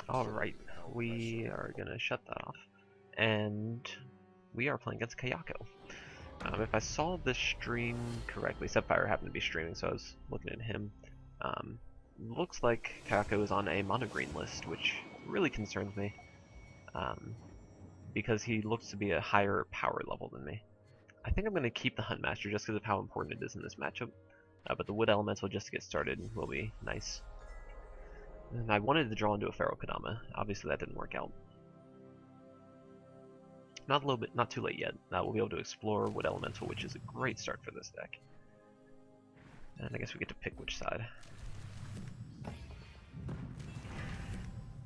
Alright, we are gonna shut that off. And we are playing against Kayako. If I saw this stream correctly, Sapphire happened to be streaming, so I was looking at him. Looks like Kayako is on a mono-green list, which really concerns me. Because he looks to be a higher power level than me. I think I'm going to keep the Huntmaster just because of how important it is in this matchup. But the Wood Elemental just to get started will be nice. And I wanted to draw into a Feral Kadama. Obviously that didn't work out. Not too late yet. We'll be able to explore Wood Elemental, which is a great start for this deck. And I guess we get to pick which side.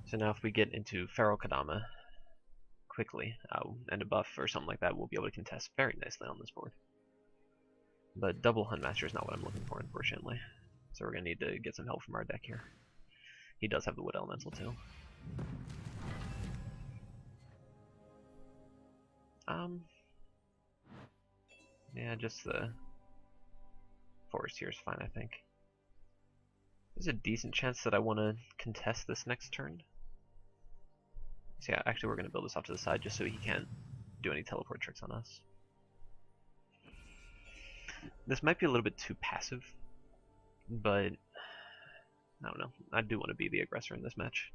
So now if we get into Feral Kadama quickly, and a buff or something like that, we'll be able to contest very nicely on this board. But double Huntmaster is not what I'm looking for, unfortunately. So we're going to need to get some help from our deck here. He does have the Wood Elemental too. Yeah, just the forest here is fine, I think. There's a decent chance that I want to contest this next turn. So yeah, actually we're going to build this off to the side just so he can't do any teleport tricks on us. This might be a little bit too passive, but I don't know. I do want to be the aggressor in this match.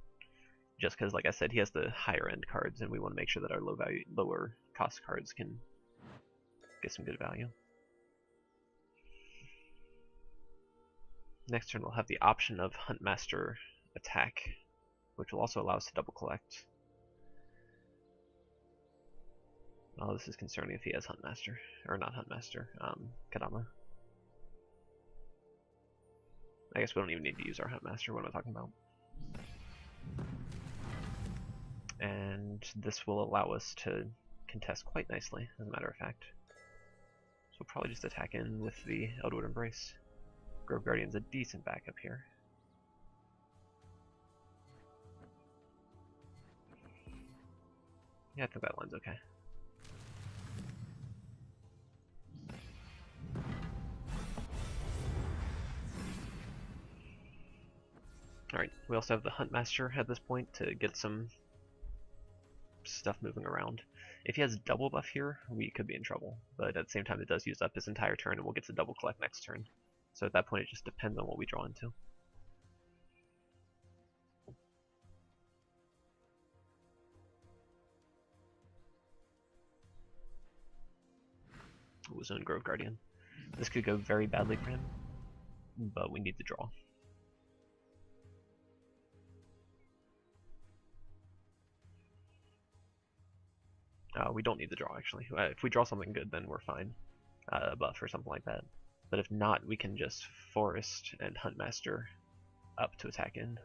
Just because, like I said, he has the higher end cards, and we want to make sure that our lower cost cards can get some good value. Next turn we'll have the option of Huntmaster attack, which will also allow us to double collect. Oh, this is concerning if he has Huntmaster. Or not Huntmaster, Kadama. I guess we don't even need to use our Huntmaster. What am I talking about? And this will allow us to contest quite nicely, as a matter of fact. So we'll probably just attack in with the Eldwood Embrace. Grove Guardian's a decent backup here. Yeah, I think that line's okay. Alright, we also have the Huntmaster at this point to get some stuff moving around. If he has double buff here, we could be in trouble, but at the same time it does use up his entire turn and we'll get to double collect next turn. So at that point it just depends on what we draw into. Ooh, Zone Grove Guardian. This could go very badly for him, but we need the draw. We don't need the draw, actually. If we draw something good, then we're fine. A buff or something like that. But if not, we can just Forest and Huntmaster up to attack in.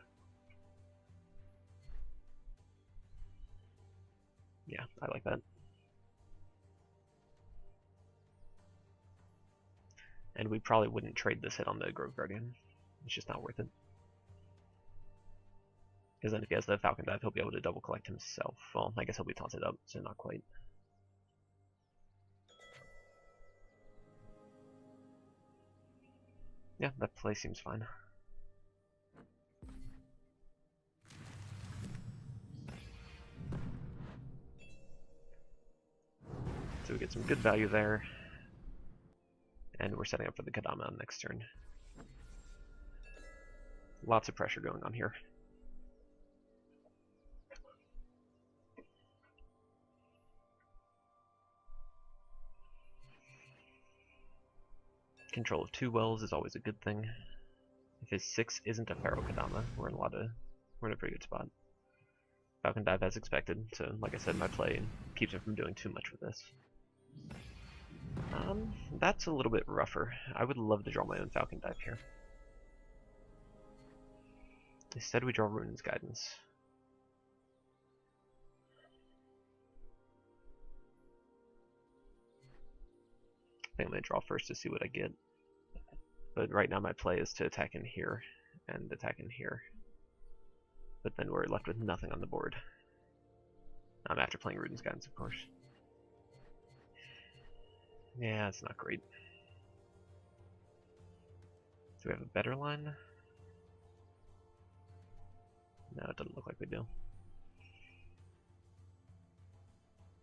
Yeah, I like that. And we probably wouldn't trade this hit on the Grove Guardian. It's just not worth it. Because then if he has the Falcon Dive, he'll be able to double collect himself. Well, I guess he'll be taunted up, so not quite. Yeah, that play seems fine. So we get some good value there. And we're setting up for the Kadama on next turn. Lots of pressure going on here. Control of 2 wells is always a good thing. If his 6 isn't a Feral Kadama, we're in a pretty good spot. Falcon Dive as expected, so like I said, my play keeps him from doing too much with this. That's a little bit rougher. I would love to draw my own Falcon Dive here. Instead we draw Ruin's Guidance. I think I'm going to draw first to see what I get. But right now my play is to attack in here and attack in here. But then we're left with nothing on the board. After playing Ruden's Guidance, of course. Yeah, it's not great. Do we have a better line? No, it doesn't look like we do.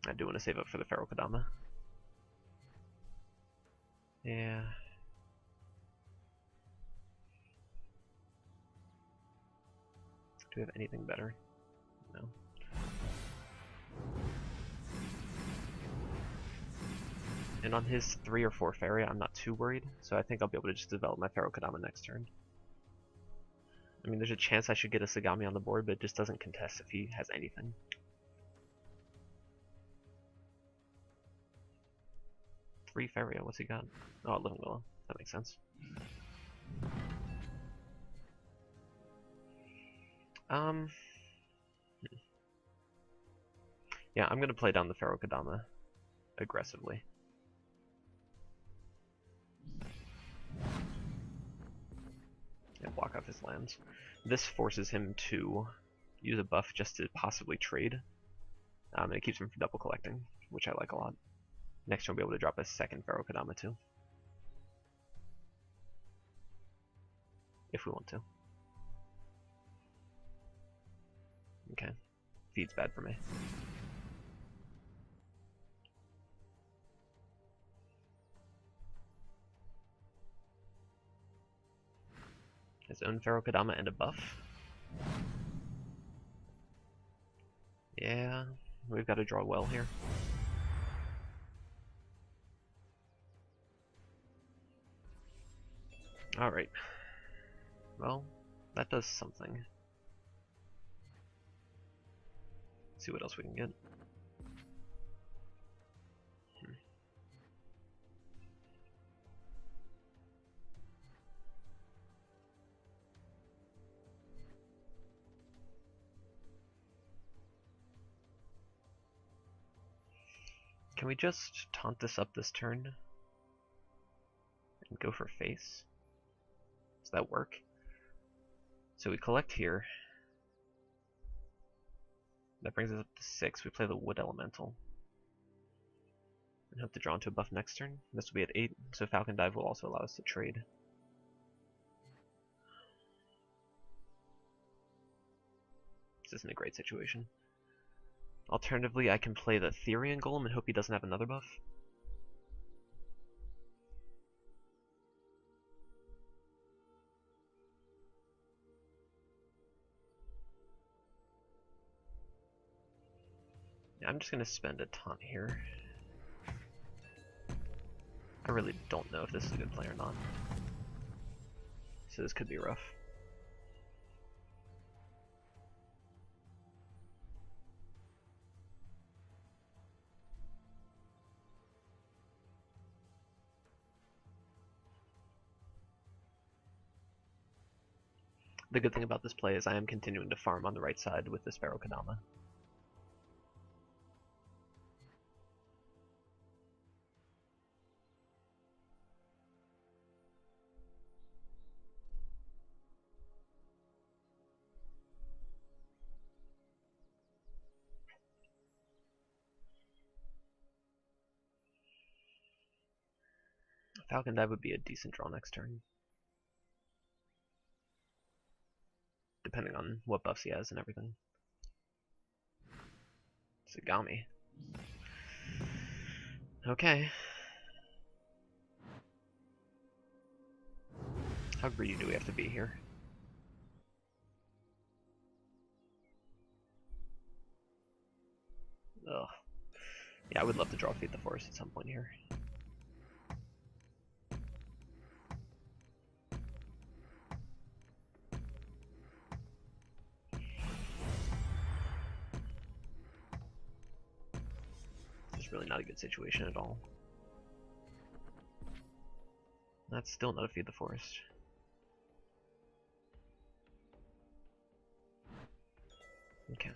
I do want to save up for the Feral Kadama. Yeah. Do we have anything better? No. And on his 3 or 4 Faeria, I'm not too worried, so I think I'll be able to just develop my Feral Kadama next turn. I mean, there's a chance I should get a Sagami on the board, but it just doesn't contest if he has anything. Three Faeria, what's he got? Oh, Living Willow. That makes sense. Yeah, I'm gonna play down the Feral Kadama aggressively. And block off his lands. This forces him to use a buff just to possibly trade. And it keeps him from double collecting, which I like a lot. Next turn we'll be able to drop a second Feral Kadama too. If we want to. Okay. Feed's bad for me. His own Feral Kadama and a buff. Yeah, we've got to draw well here. Alright. Well, that does something. Let's see what else we can get. Can we just taunt this up this turn? And go for face? Does that work? So we collect here. That brings us up to 6. We play the Wood Elemental. And hope to draw into a buff next turn. This will be at 8, so Falcon Dive will also allow us to trade. This isn't a great situation. Alternatively, I can play the Therian Golem and hope he doesn't have another buff. Yeah, I'm just going to spend a taunt here. I really don't know if this is a good play or not. So this could be rough. The good thing about this play is I am continuing to farm on the right side with this Feral Kadama. Falcon Dive would be a decent draw next turn. Depending on what buffs he has and everything. Sagami. Okay. How greedy do we have to be here? Ugh. Yeah, I would love to draw Feed the Forest at some point here. It's really not a good situation at all. That's still not a Feed the Forest. Okay.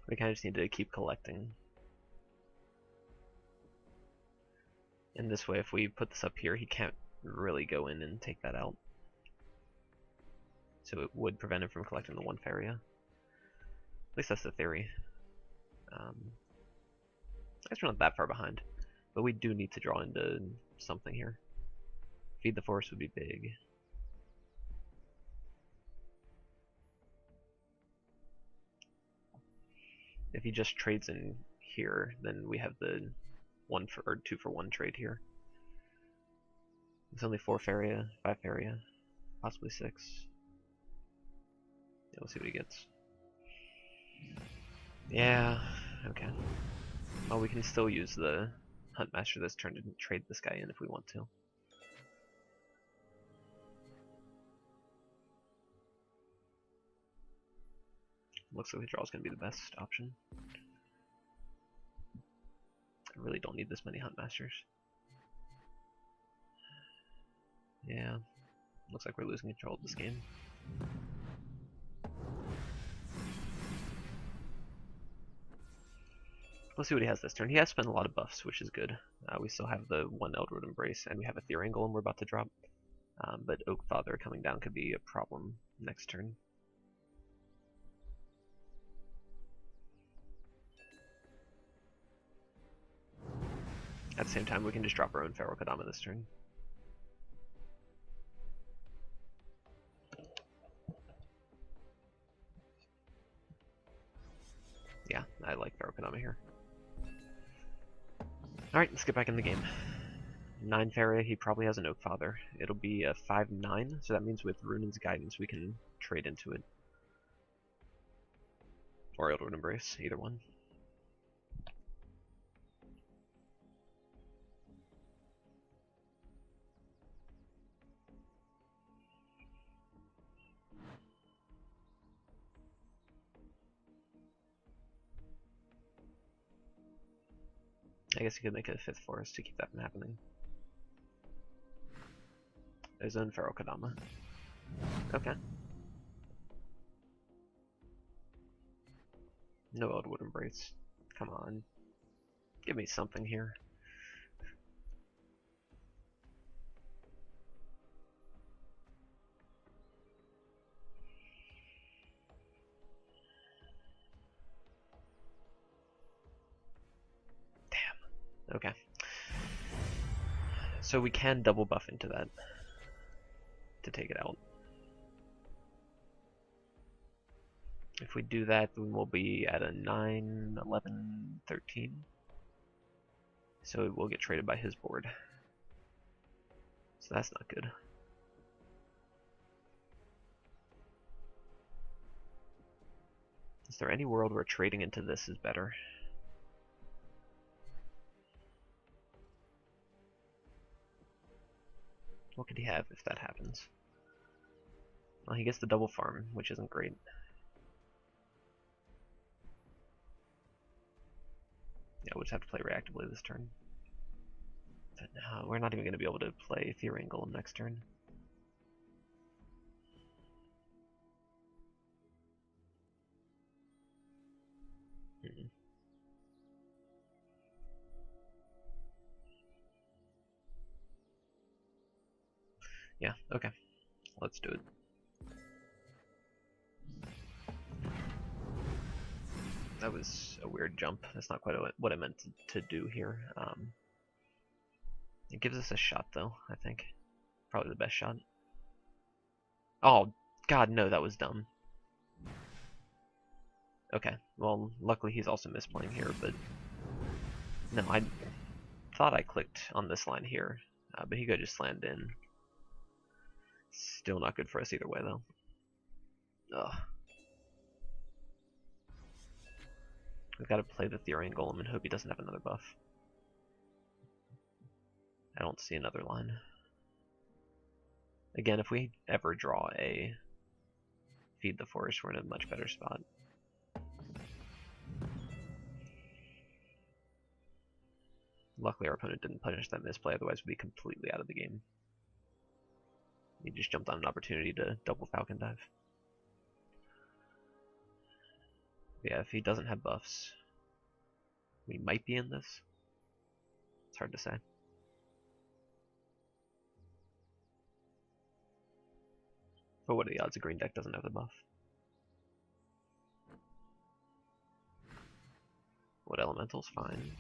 We kind of just need to keep collecting. And this way, if we put this up here, he can't really go in and take that out. So it would prevent him from collecting the one Faeria. At least that's the theory. I guess we're not that far behind. But we do need to draw into something here. Feed the forest would be big. If he just trades in here, then we have the 2 for 1 trade here. It's only 4 Faeria, 5 Faeria, possibly 6. Yeah, we'll see what he gets. Yeah, okay. Oh, we can still use the Huntmaster this turn to trade this guy in if we want to. Looks like the draw is going to be the best option. I really don't need this many Huntmasters. Yeah, looks like we're losing control of this game. Let's see what he has this turn. He has spent a lot of buffs, which is good. We still have the 1 Eldritch Embrace, and we have a Faeria Golem we're about to drop. But Oak Father coming down could be a problem next turn. At the same time, we can just drop our own Feral Kadama this turn. Yeah, I like Feral Kadama here. Alright, let's get back in the game. 9 Faeria, he probably has an Oak Father. It'll be a 5/9, so that means with Runan's Guidance we can trade into it. Or Eldritch Embrace, either one. I guess he could make it a 5th Forest to keep that from happening. His own Feral Kadama. Okay. No Eldritch Embrace. Come on. Give me something here. Damn. Okay. So we can double buff into that to take it out. If we do that, then we'll be at a 9, 11, 13. So it will get traded by his board. So that's not good. Is there any world where trading into this is better? What could he have if that happens? Well, he gets the double farm, which isn't great. Yeah, we'll just have to play reactively this turn. But no, we're not even going to be able to play Faeria Golem next turn. Yeah, okay. Let's do it. That was a weird jump. That's not quite what I meant to do here. It gives us a shot, though, I think. Probably the best shot. Oh, God, no, that was dumb. Okay, well, luckily he's also misplaying here, but... No, I thought I clicked on this line here, but he could just slammed in. Still not good for us either way, though. Ugh. We've got to play the Faeria Golem and hope he doesn't have another buff. I don't see another line. Again, if we ever draw a Feed the Forest, we're in a much better spot. Luckily our opponent didn't punish that misplay, otherwise we'd be completely out of the game. He just jumped on an opportunity to double Falcon Dive. Yeah, if he doesn't have buffs, we might be in this. It's hard to say. But what are the odds a green deck doesn't have the buff? What elemental's fine.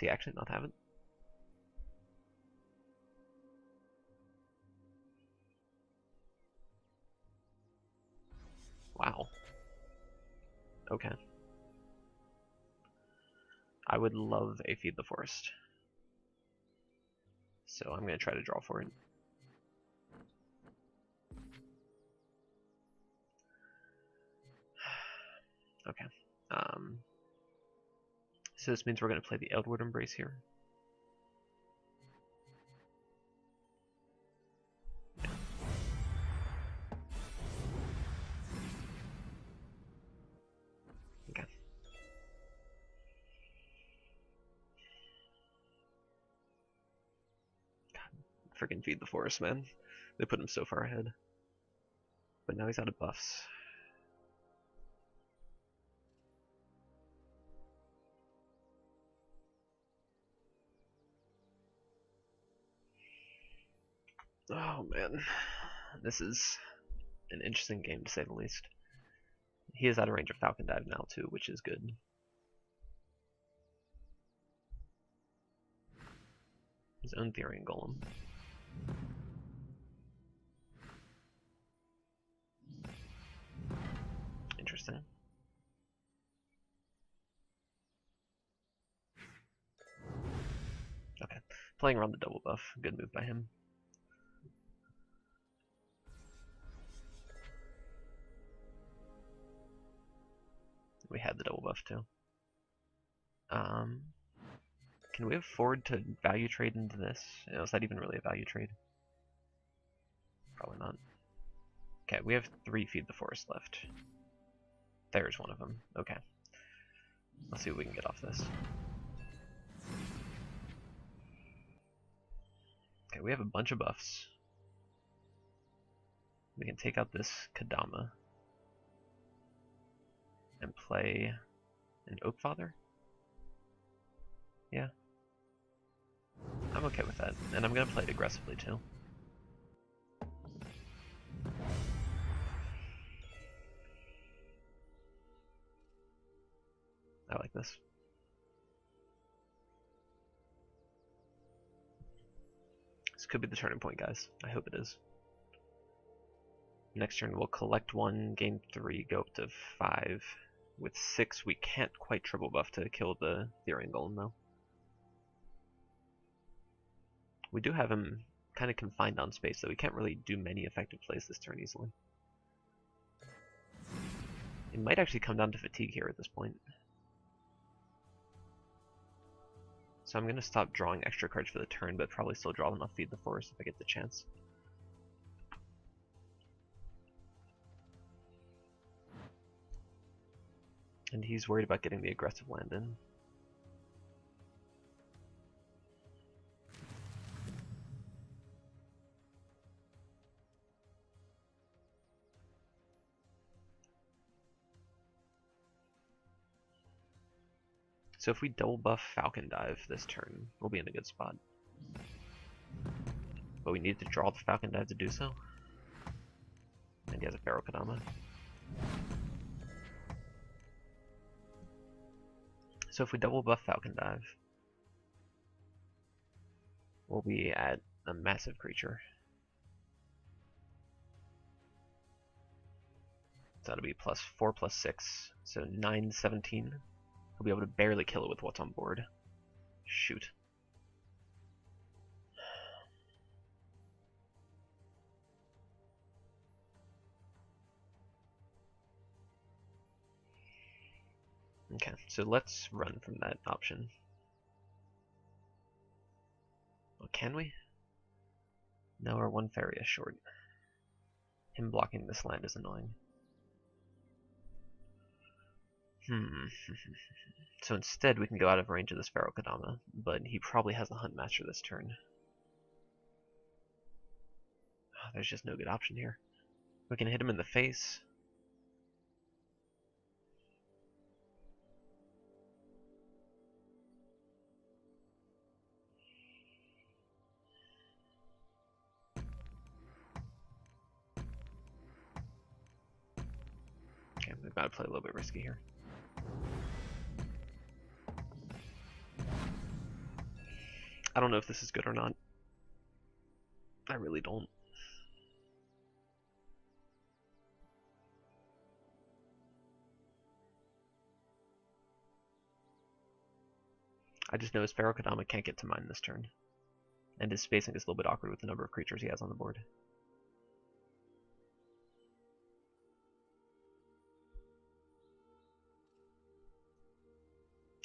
he actually not have it? Wow. Okay. I would love a Feed the Forest. So I'm going to try to draw for it. Okay. So this means we're going to play the Eldward Embrace here. Yeah. Okay. God, freaking Feed the Forest, man. They put him so far ahead. But now he's out of buffs. Oh man, this is an interesting game to say the least. He is out of range of Falcon Dive now too, which is good. His own Therian Golem. Interesting. Okay, playing around the double buff, good move by him. We had the double buff too. Can we afford to value trade into this? You know, is that even really a value trade? Probably not. Okay, we have 3 Feed the Forest left. There's one of them. Okay. Let's see what we can get off this. Okay, we have a bunch of buffs. We can take out this Kadama and play an Oakfather. Yeah. I'm okay with that, and I'm gonna play it aggressively too. I like this. This could be the turning point, guys. I hope it is. Next turn we'll collect 1, gain 3, go up to 5. With 6 we can't quite triple buff to kill the Therian Golem though. We do have him kind of confined on space, so we can't really do many effective plays this turn easily. It might actually come down to fatigue here at this point. So I'm going to stop drawing extra cards for the turn, but probably still draw them off Feed the Forest if I get the chance. And he's worried about getting the aggressive land in. So if we double buff Falcon Dive this turn, we'll be in a good spot. But we need to draw the Falcon Dive to do so. And he has a Feral Kadama. So if we double buff Falcon Dive, we'll be at a massive creature. So that'll be +4 +6, so 9, 17. He'll be able to barely kill it with what's on board. Shoot. Okay, so let's run from that option. Oh, can we? No, we're 1 Faeria short. Him blocking this land is annoying. So instead we can go out of range of this Feral Kadama, but he probably has a Hunt Master this turn. Oh, there's just no good option here. We can hit him in the face. Okay, we've got to play a little bit risky here. I don't know if this is good or not. I really don't. I just know his Feral Kadama can't get to mine this turn. And his spacing is a little bit awkward with the number of creatures he has on the board.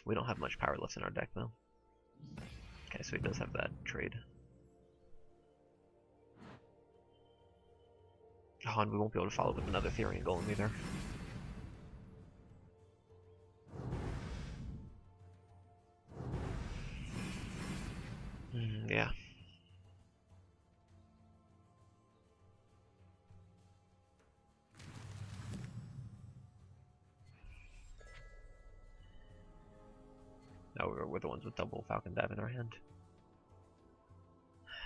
We don't have much power left in our deck, though. Okay, so he does have that trade. Oh, and we won't be able to follow with another Therian Golem either. Yeah. No, we're the ones with double Falcon Dab in our hand.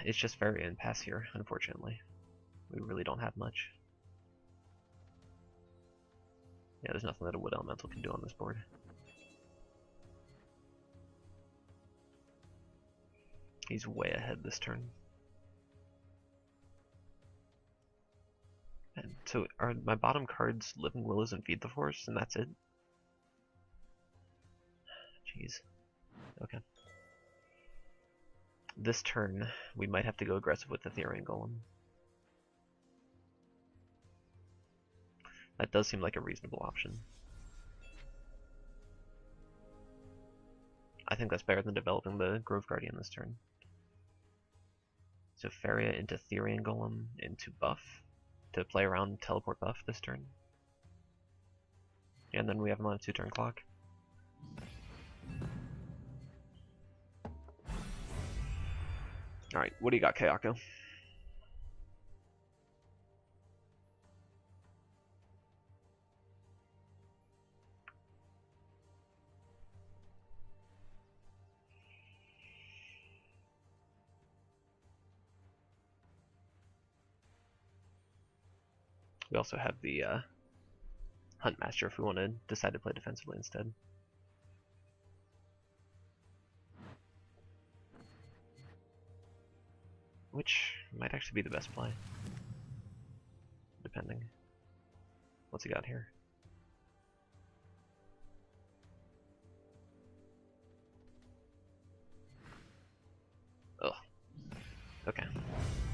It's just Faeria and pass here, unfortunately. We really don't have much. Yeah, there's nothing that a Wood Elemental can do on this board. He's way ahead this turn. And so are my bottom cards Living Willows and Feed the Forest, and that's it? Jeez. Okay. This turn, we might have to go aggressive with the Therian Golem. That does seem like a reasonable option. I think that's better than developing the Grove Guardian this turn. So Faeria into Therian Golem into buff to play around teleport buff this turn. And then we have him on a 2-turn clock. Alright, what do you got, Kayako? We also have the Huntmaster if we want to decide to play defensively instead. Which might actually be the best play. Depending. What's he got here? Ugh. Okay.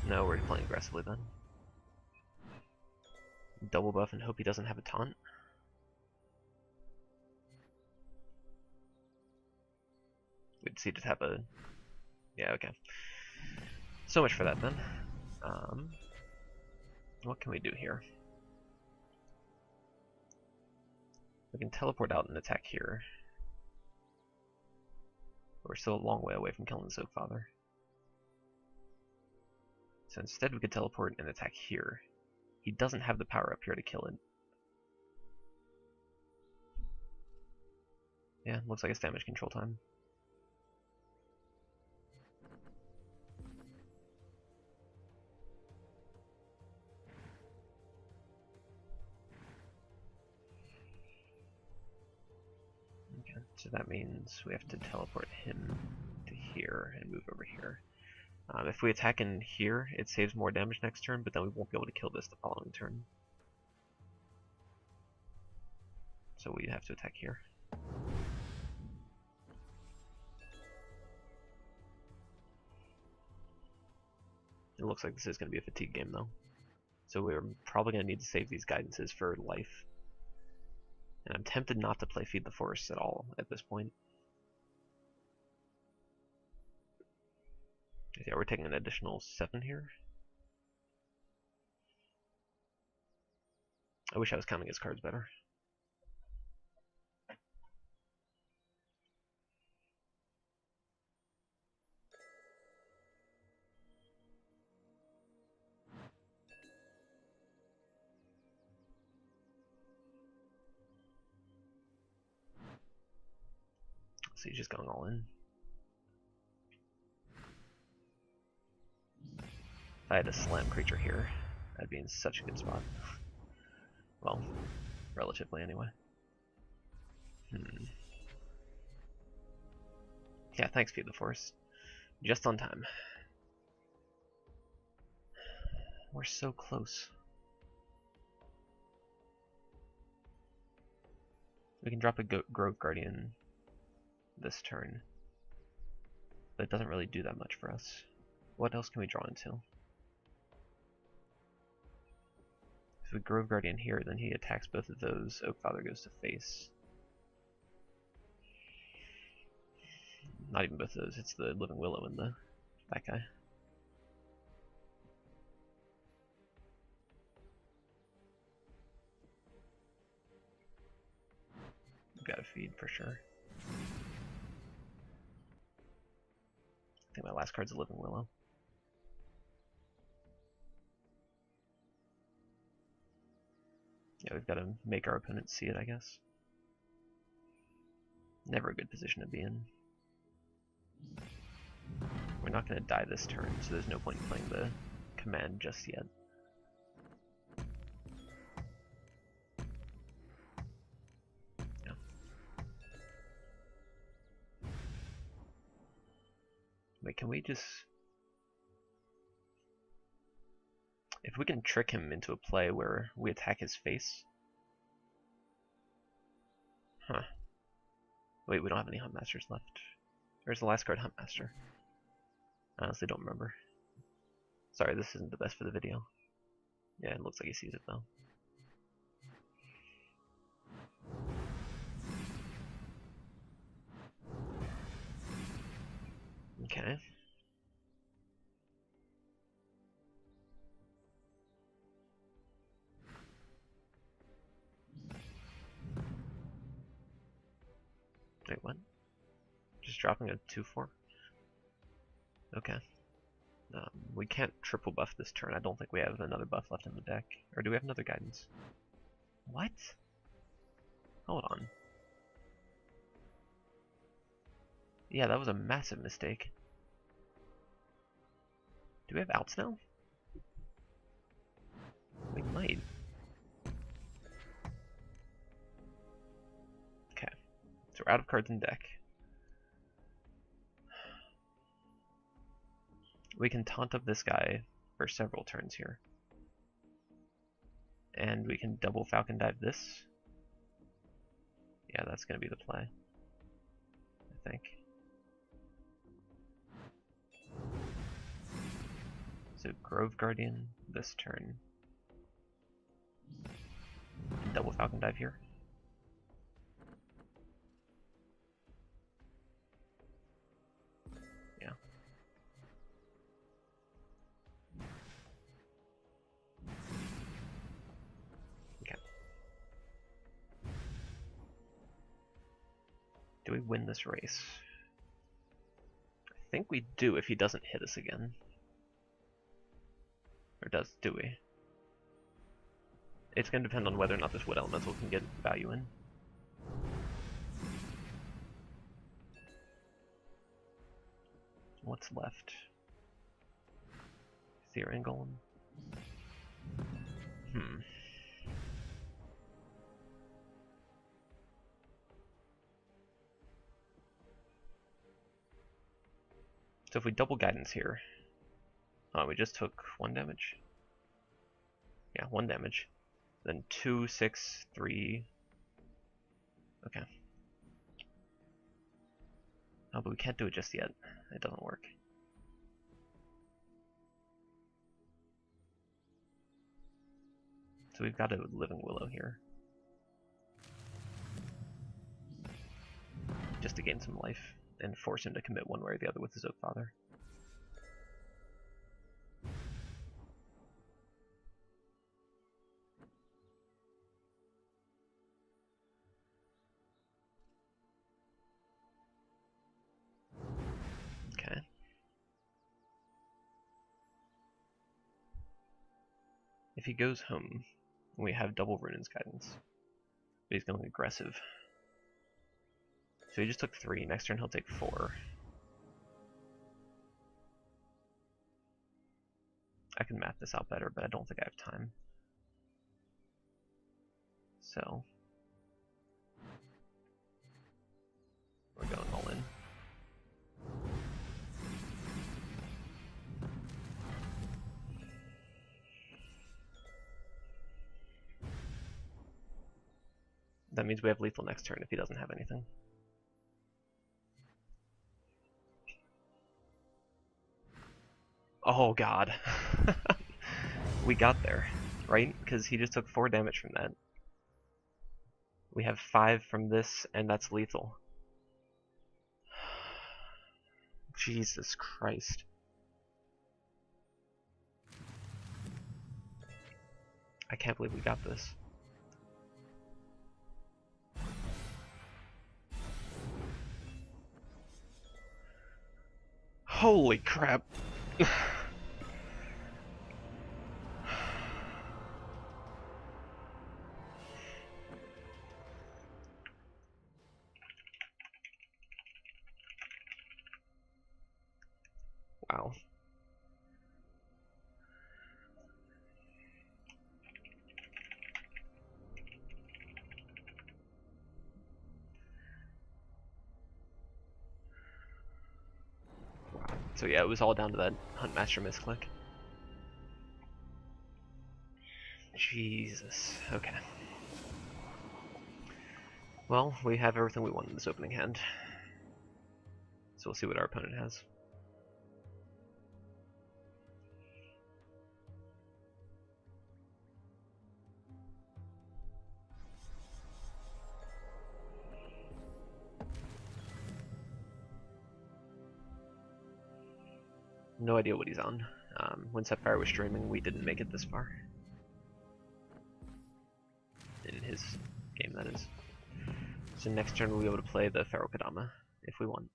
No, we're playing aggressively then. Double buff and hope he doesn't have a taunt. We'd see to have a... Yeah, okay. So much for that then. What can we do here? We can teleport out and attack here. We're still a long way away from killing the Soak Father. So instead we could teleport and attack here. He doesn't have the power up here to kill it. Yeah, looks like it's damage control time. Okay, so that means we have to teleport him to here and move over here. If we attack in here, it saves more damage next turn, but then we won't be able to kill this the following turn. So we have to attack here. It looks like this is going to be a fatigue game though. So we're probably going to need to save these guidances for life. And I'm tempted not to play Feed the Forest at all at this point. Yeah, we're taking an additional 7 here. I wish I was counting his cards better. So he's just going all in. If I had a slam creature here, I'd be in such a good spot. Well, relatively anyway. Yeah, thanks, Feed the Forest. Just on time. We're so close. We can drop a Grove Guardian this turn, but it doesn't really do that much for us. What else can we draw into? If we Grove Guardian here, then he attacks both of those. Oakfather goes to face. Not even both of those, it's the Living Willow and that guy. Gotta feed for sure. I think my last card's a Living Willow. Yeah, we've got to make our opponent see it, I guess. Never a good position to be in. We're not going to die this turn, so there's no point in playing the command just yet. Yeah. Wait, can we just... If we can trick him into a play where we attack his face... Huh. Wait, we don't have any Huntmasters left. Where's the last card, Huntmaster? I honestly don't remember. Sorry, this isn't the best for the video. Yeah, it looks like he sees it though. Okay. Wait, what? Just dropping a 2/4? Okay. We can't triple buff this turn. I don't think we have another buff left in the deck. Or do we have another guidance? What? Hold on. Yeah, that was a massive mistake. Do we have outs now? We might. Okay. So we're out of cards in deck. We can taunt up this guy for several turns here. And we can double Falcon Dive this. Yeah, that's going to be the play, I think. So Grove Guardian this turn. And double Falcon Dive here. Yeah. Okay. Do we win this race? I think we do if he doesn't hit us again. Or do we? It's going to depend on whether or not this Wood Elemental can get value in. What's left? Therian Golem. So if we double Guidance here, we just took 1 damage. Yeah, 1 damage. Then 2, 6, 3. Okay. Oh, but we can't do it just yet. It doesn't work. So we've got a Living Willow here. Just to gain some life and force him to commit one way or the other with his Oakfather. Okay. If he goes home, we have double Runan's Guidance. But he's going aggressive. So he just took 3. Next turn he'll take 4. I can map this out better, but I don't think I have time. So we're going all in. That means we have lethal next turn if he doesn't have anything. Oh god. We got there, right? Because he just took 4 damage from that. We have 5 from this, and that's lethal. Jesus Christ. I can't believe we got this. Holy crap. Wow. So yeah, it was all down to that Huntmaster misclick. Jesus. Okay. Well, we have everything we want in this opening hand. So we'll see what our opponent has. No idea what he's on. When Sapphire was streaming, we didn't make it this far. In his game, that is. So next turn we'll be able to play the Feral Kadama, if we want.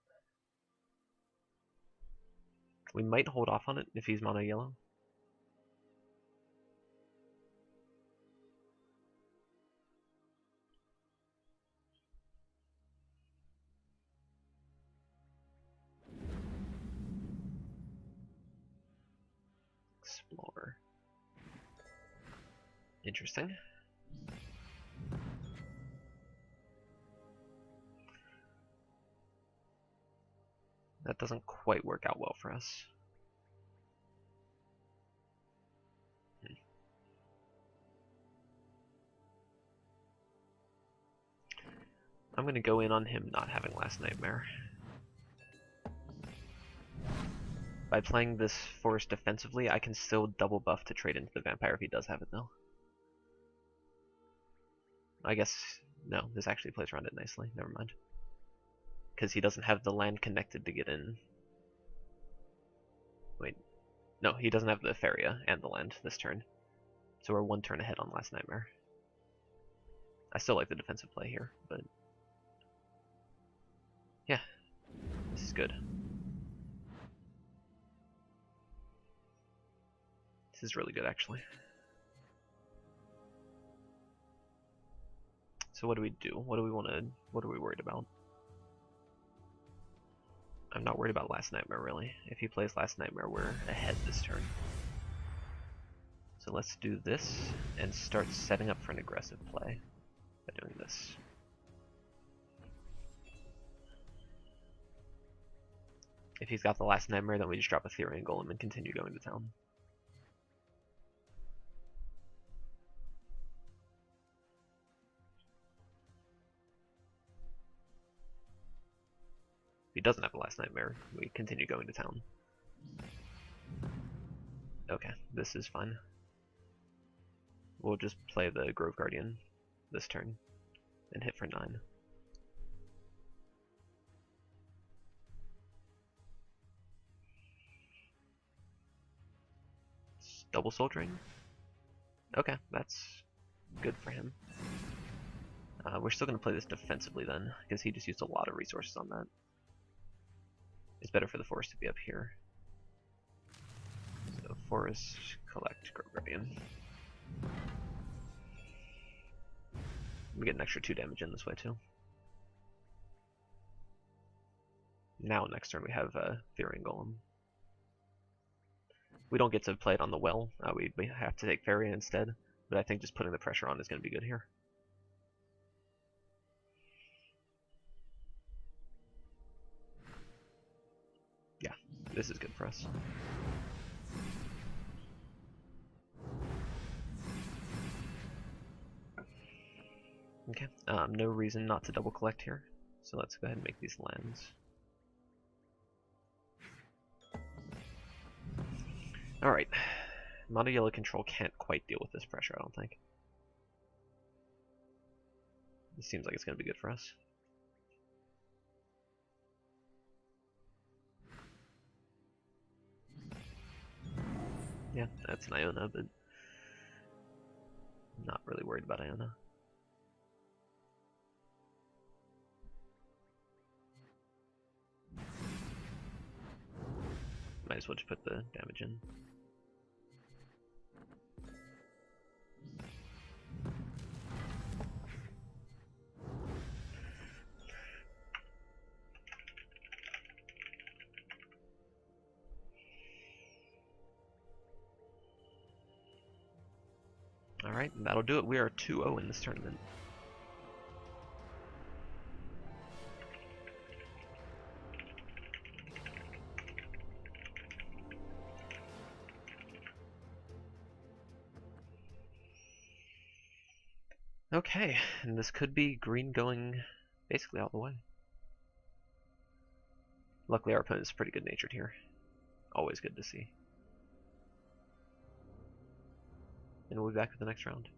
We might hold off on it if he's mono yellow. Explore. Interesting. That doesn't quite work out well for us. I'm gonna go in on him not having Last Nightmare. By playing this forest defensively, I can still double buff to trade into the vampire if he does have it though. I guess, no, this actually plays around it nicely, never mind. Because he doesn't have the land connected to get in. Wait, no, he doesn't have the Faeria and the land this turn. So we're 1 turn ahead on Last Nightmare. I still like the defensive play here, but yeah, this is good. This is really good, actually. So what do we do? What do we want to? What are we worried about? I'm not worried about Last Nightmare, really. If he plays Last Nightmare, we're ahead this turn. So let's do this and start setting up for an aggressive play by doing this. If he's got the Last Nightmare, then we just drop a Therian Golem and continue going to town. If he doesn't have a Last Nightmare, we continue going to town. Okay, this is fine. We'll just play the Grove Guardian this turn and hit for 9. Double Soldiering? Okay, that's good for him. We're still going to play this defensively then, because he just used a lot of resources on that. It's better for the forest to be up here. So forest, collect, Grove Guardian. We get an extra 2 damage in this way too. Now next turn we have Therian Golem. We don't get to play it on the well, we have to take Faeria instead, but I think just putting the pressure on is going to be good here. Yeah, this is good for us. Okay, No reason not to double collect here. So let's go ahead and make these lands. Alright. Mono yellow control can't quite deal with this pressure, I don't think. This seems like it's going to be good for us. Yeah, that's an Iona, but I'm not really worried about Iona. Might as well just put the damage in. Alright, that'll do it. We are 2-0 in this tournament. Okay, and this could be green going basically all the way. Luckily our opponent is pretty good natured here. Always good to see. And we'll be back for the next round.